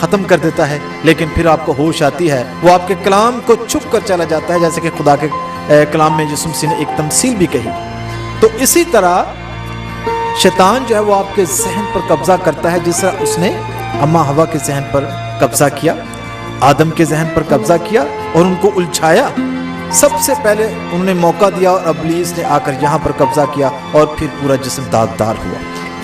ختم کر دیتا ہے، لیکن پھر آپ کو ہوش آتی ہے، وہ آپ کے کلام کو چھپ کر چلا جاتا ہے، جیسے کہ خدا کے کلام میں یسوع مسیح نے ایک تمثیل بھی کہی۔ تو اسی طرح شیطان جو ہے وہ آپ کے ذہن پر قبضہ کرتا ہے، جس طرح اس نے اماں حوا کے ذہن پر قبضہ کیا، آدم کے ذہن پر قبضہ کیا اور ان کو الجھایا۔ سب سے پہلے انہوں نے موقع دیا اور ابلیس نے آ کر یہاں پر قبضہ کیا اور پھر پورا جسم داغدار ہوا۔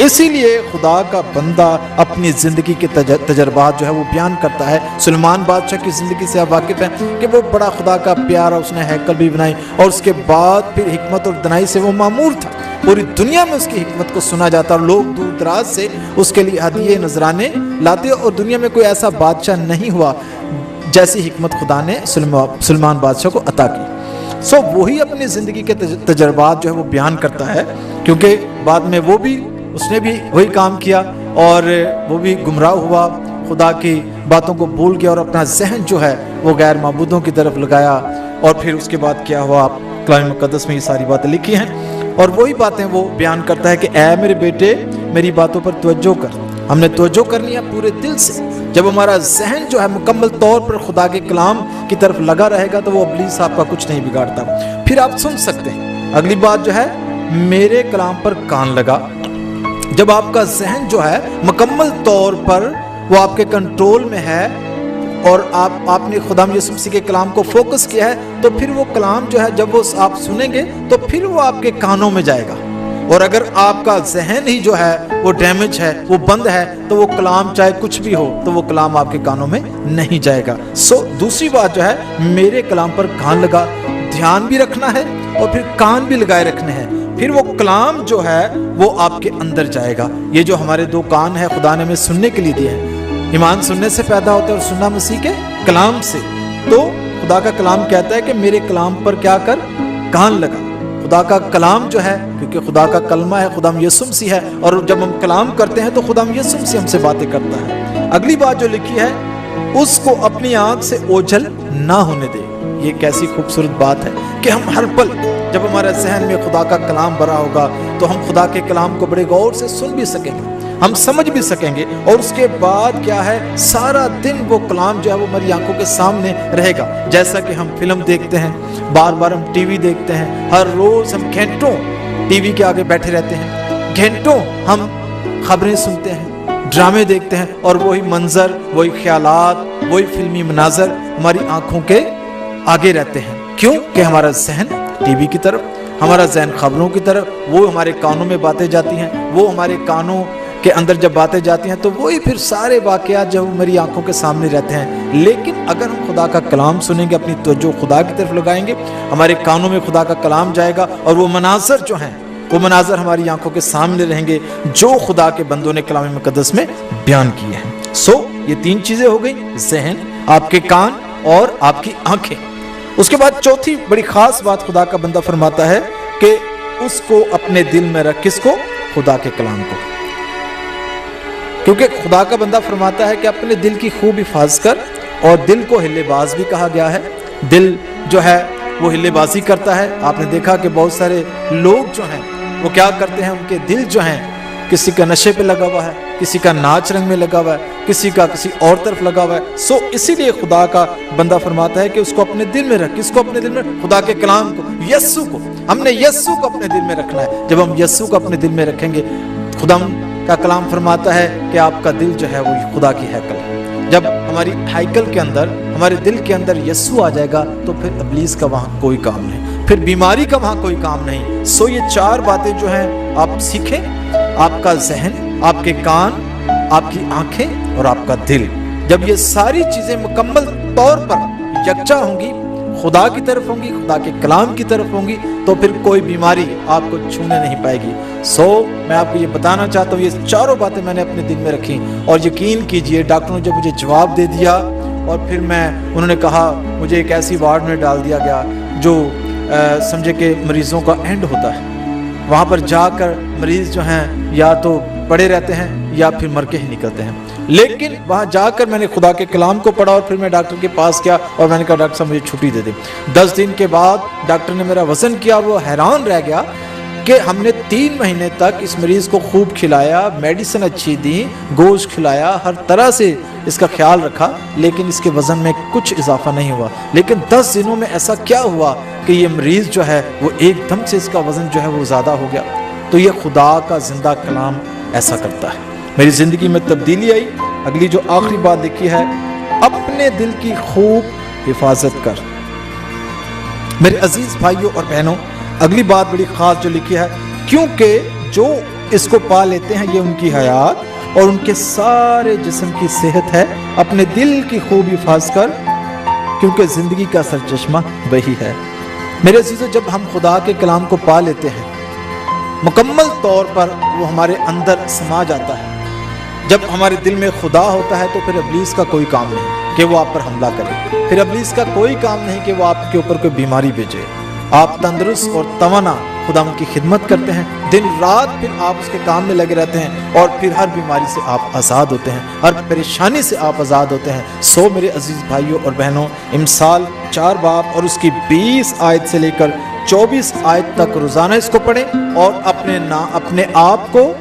اسی لیے خدا کا بندہ اپنی زندگی کے تجربات جو ہے وہ بیان کرتا ہے۔ سلیمان بادشاہ کی زندگی سے آپ واقف ہیں کہ وہ بڑا خدا کا پیارا، اس نے ہیکل بھی بنائی اور اس کے بعد پھر حکمت اور دنائی سے وہ معمور تھا۔ پوری دنیا میں اس کی حکمت کو سنا جاتا اور لوگ دور دراز سے اس کے لیے ہدیے نذرانے لاتے، اور دنیا میں کوئی ایسا بادشاہ نہیں ہوا جیسی حکمت خدا نے سلیمان بادشاہ کو عطا کی۔ وہی اپنی زندگی کے تجربات جو ہے وہ بیان کرتا ہے، کیونکہ بعد میں اس نے بھی وہی کام کیا اور وہ بھی گمراہ ہوا، خدا کی باتوں کو بھول گیا اور اپنا ذہن جو ہے وہ غیر معبودوں کی طرف لگایا۔ اور پھر اس کے بعد کیا ہوا، آپ کلام مقدس میں یہ ساری باتیں لکھی ہیں، اور وہی باتیں وہ بیان کرتا ہے کہ اے میرے بیٹے میری باتوں پر توجہ کر۔ ہم نے توجہ کرنی ہے پورے دل سے۔ جب ہمارا ذہن جو ہے مکمل طور پر خدا کے کلام کی طرف لگا رہے گا تو وہ ابلیس آپ کا کچھ نہیں بگاڑتا۔ پھر آپ سن سکتے ہیں۔ اگلی بات جو ہے، میرے کلام پر کان لگا۔ جب آپ کا ذہن جو ہے مکمل طور پر وہ آپ کے کنٹرول میں ہے اور آپ نے خدا یسوع مسیح کے کلام کو فوکس کیا ہے، تو پھر وہ کلام جو ہے جب وہ آپ سنیں گے تو پھر وہ آپ کے کانوں میں جائے گا۔ اور اگر آپ کا ذہن ہی جو ہے وہ ڈیمیج ہے، وہ بند ہے، تو وہ کلام چاہے کچھ بھی ہو تو وہ کلام آپ کے کانوں میں نہیں جائے گا۔ دوسری بات جو ہے، میرے کلام پر کان لگا، دھیان بھی رکھنا ہے اور پھر کان بھی لگائے رکھنے ہیں۔ پھر وہ کلام جو ہے وہ آپ کے اندر جائے گا۔ یہ جو ہمارے دو کان ہیں خدا نے ہمیں سننے کے لیے دیا ہے۔ ایمان سننے سے پیدا ہوتا ہے اور سننا مسیح کے کلام سے۔ تو خدا کا کلام کہتا ہے کہ میرے کلام پر کیا کر، کان لگا۔ خدا کا کلام جو ہے، کیونکہ خدا کا کلمہ ہے، خدا یسوع مسیح ہے، اور جب ہم کلام کرتے ہیں تو خدا یسوع مسیح ہم سے باتیں کرتا ہے۔ اگلی بات جو لکھی ہے، اس کو اپنی آنکھ سے اوجھل نہ ہونے دے۔ یہ کیسی خوبصورت بات ہے کہ ہم ہر پل جب ہمارے ذہن میں خدا کا کلام بھرا ہوگا تو ہم خدا کے کلام کو بڑے غور سے سن بھی سکیں گے، ہم سمجھ بھی سکیں گے، اور اس کے بعد کیا ہے، سارا دن وہ کلام جو ہے وہ ہماری آنکھوں کے سامنے رہے گا۔ جیسا کہ ہم فلم دیکھتے ہیں، بار بار ہم ٹی وی دیکھتے ہیں، ہر روز ہم گھنٹوں ٹی وی کے آگے بیٹھے رہتے ہیں، گھنٹوں ہم خبریں سنتے ہیں، ڈرامے دیکھتے ہیں، اور وہی منظر، وہی خیالات، وہی فلمی مناظر ہماری آنکھوں کے آگے رہتے ہیں۔ کیوں کہ ہمارا ذہن ٹی وی کی طرف، ہمارا ذہن خبروں کی طرف، وہ ہمارے کانوں میں باتیں جاتی ہیں، وہ ہمارے کانوں کے اندر جب باتیں جاتی ہیں تو وہی پھر سارے واقعات جو میری آنکھوں کے سامنے رہتے ہیں۔ لیکن اگر ہم خدا کا کلام سنیں گے، اپنی توجہ خدا کی طرف لگائیں گے، ہمارے کانوں میں خدا کا کلام جائے گا، اور وہ مناظر جو ہیں، وہ مناظر ہماری آنکھوں کے سامنے رہیں گے جو خدا کے بندوں نے کلام مقدس میں بیان کیے ہیں۔ یہ تین چیزیں ہو گئی، ذہن، آپ کے کان اور آپ کی آنکھیں۔ اس کے بعد چوتھی بڑی خاص بات خدا کا بندہ فرماتا ہے کہ اس کو اپنے دل میں رکھ، کس کو؟ خدا کے کلام کو۔ کیونکہ خدا کا بندہ فرماتا ہے کہ اپنے دل کی خوب حفاظت کر، اور دل کو ہلے باز بھی کہا گیا ہے۔ دل جو ہے وہ ہلے بازی کرتا ہے۔ آپ نے دیکھا کہ بہت سارے لوگ جو ہیں وہ کیا کرتے ہیں، ان کے دل جو ہیں، کسی کا نشے پہ لگا ہوا ہے، کسی کا ناچ رنگ میں لگا ہوا ہے، کسی کا کسی اور طرف لگا ہوا ہے۔ اسی لیے خدا کا بندہ فرماتا ہے کہ اس کو اپنے دل میں رکھ، کس کو اپنے دل میں؟ خدا کے کلام کو، یسوع کو۔ ہم نے یسوع کو اپنے دل میں رکھنا ہے۔ جب ہم یسوع کو اپنے دل میں رکھیں گے، خدا کا کلام فرماتا ہے کہ آپ کا دل جو ہے وہ خدا کی ہیکل ہے۔ جب ہماری ہیکل کے اندر، ہمارے دل کے اندر یسوع آ جائے گا تو پھر ابلیس کا وہاں کوئی کام نہیں، پھر بیماری کا وہاں کوئی کام نہیں۔ یہ چار باتیں جو ہیں آپ سیکھیں، آپ کا ذہن، آپ کے کان، آپ کی آنکھیں اور آپ کا دل۔ جب یہ ساری چیزیں مکمل طور پر یکجا ہوں گی، خدا کی طرف ہوں گی، خدا کے کلام کی طرف ہوں گی، تو پھر کوئی بیماری آپ کو چھونے نہیں پائے گی۔ میں آپ کو یہ بتانا چاہتا ہوں، یہ چاروں باتیں میں نے اپنے دل میں رکھی، اور یقین کیجئے ڈاکٹروں نے جب مجھے جواب دے دیا، اور پھر انہوں نے کہا، مجھے ایک ایسی وارڈ میں ڈال دیا گیا جو سمجھے کہ مریضوں کا اینڈ ہوتا ہے۔ وہاں پر جا کر مریض جو ہیں یا تو پڑے رہتے ہیں یا پھر مر کے ہی نکلتے ہیں۔ لیکن وہاں جا کر میں نے خدا کے کلام کو پڑھا، اور پھر میں ڈاکٹر کے پاس گیا اور میں نے کہا، ڈاکٹر صاحب مجھے چھٹی دے دیں۔ 10 دن کے بعد ڈاکٹر نے میرا وزن کیا، اور وہ حیران رہ گیا کہ ہم نے 3 مہینے تک اس مریض کو خوب کھلایا، میڈیسن اچھی دی، گوشت کھلایا، ہر طرح سے اس کا خیال رکھا لیکن اس کے وزن میں کچھ اضافہ نہیں ہوا، لیکن 10 دنوں میں ایسا کیا ہوا کہ یہ مریض جو ہے وہ ایک دم سے اس کا وزن جو ہے وہ زیادہ ہو گیا۔ تو یہ خدا کا زندہ کلام ایسا کرتا ہے۔ میری زندگی میں تبدیلی آئی۔ اگلی جو آخری بات لکھی ہے، اپنے دل کی خوب حفاظت کر۔ میرے عزیز بھائیوں اور بہنوں، اگلی بات بڑی خاص جو لکھی ہے، کیونکہ جو اس کو پا لیتے ہیں یہ ان کی حیات اور ان کے سارے جسم کی صحت ہے۔ اپنے دل کی خوب حفاظت کر کیونکہ زندگی کا سرچشمہ وہی ہے۔ میرے عزیزو، جب ہم خدا کے کلام کو پا لیتے ہیں مکمل طور پر وہ ہمارے اندر سما جاتا ہے۔ جب ہمارے دل میں خدا ہوتا ہے تو پھر ابلیس کا کوئی کام نہیں کہ وہ آپ پر حملہ کرے، پھر ابلیس کا کوئی کام نہیں کہ وہ آپ کے اوپر کوئی بیماری بھیجے۔ آپ تندرست اور توانا خدا کی خدمت کرتے ہیں، دن رات پھر آپ اس کے کام میں لگے رہتے ہیں اور پھر ہر بیماری سے آپ آزاد ہوتے ہیں، ہر پریشانی سے آپ آزاد ہوتے ہیں۔ سو میرے عزیز بھائیوں اور بہنوں، امثال 4 باب اور اس کی 20 آیت سے لے کر 24 آیت تک روزانہ اس کو پڑھیں اور اپنے آپ کو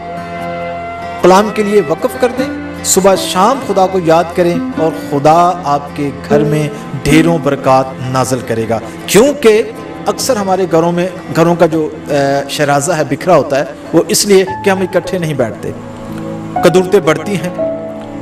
کلام کے لیے وقف کر دیں۔ صبح شام خدا کو یاد کریں اور خدا آپ کے گھر میں ڈھیروں برکات نازل کرے گا، کیونکہ اکثر ہمارے گھروں کا جو شرازہ ہے بکھرا ہوتا ہے، وہ اس لیے کہ ہم اکٹھے نہیں بیٹھتے۔ قدورتیں بڑھتی ہیں،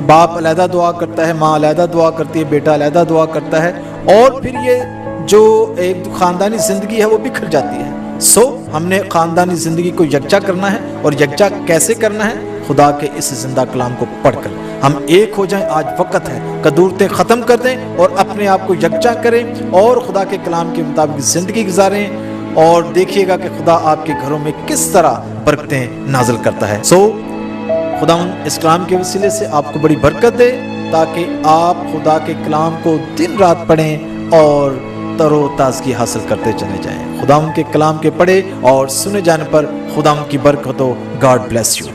باپ علیحدہ دعا کرتا ہے، ماں علیحدہ دعا کرتی ہے، بیٹا علیحدہ دعا کرتا ہے، اور پھر یہ جو ایک خاندانی زندگی ہے وہ بکھر جاتی ہے۔ سو ہم نے خاندانی زندگی کو یکجا کرنا ہے، اور یکجا کیسے کرنا ہے؟ خدا کے اس زندہ کلام کو پڑھ کر ہم ایک ہو جائیں۔ آج وقت ہے، قدورتیں ختم کر دیں اور اپنے آپ کو یکجا کریں اور خدا کے کلام کے مطابق زندگی گزاریں، اور دیکھیے گا کہ خدا آپ کے گھروں میں کس طرح برکتیں نازل کرتا ہے۔ سو خدا اس کلام کے وسیلے سے آپ کو بڑی برکت دے، تاکہ آپ خدا کے کلام کو دن رات پڑھیں اور تر و تازگی حاصل کرتے چلے جائیں۔ خدا ان کے کلام کے پڑھے اور سنے جانے پر خدا ان کی برکت ہو۔ God bless you.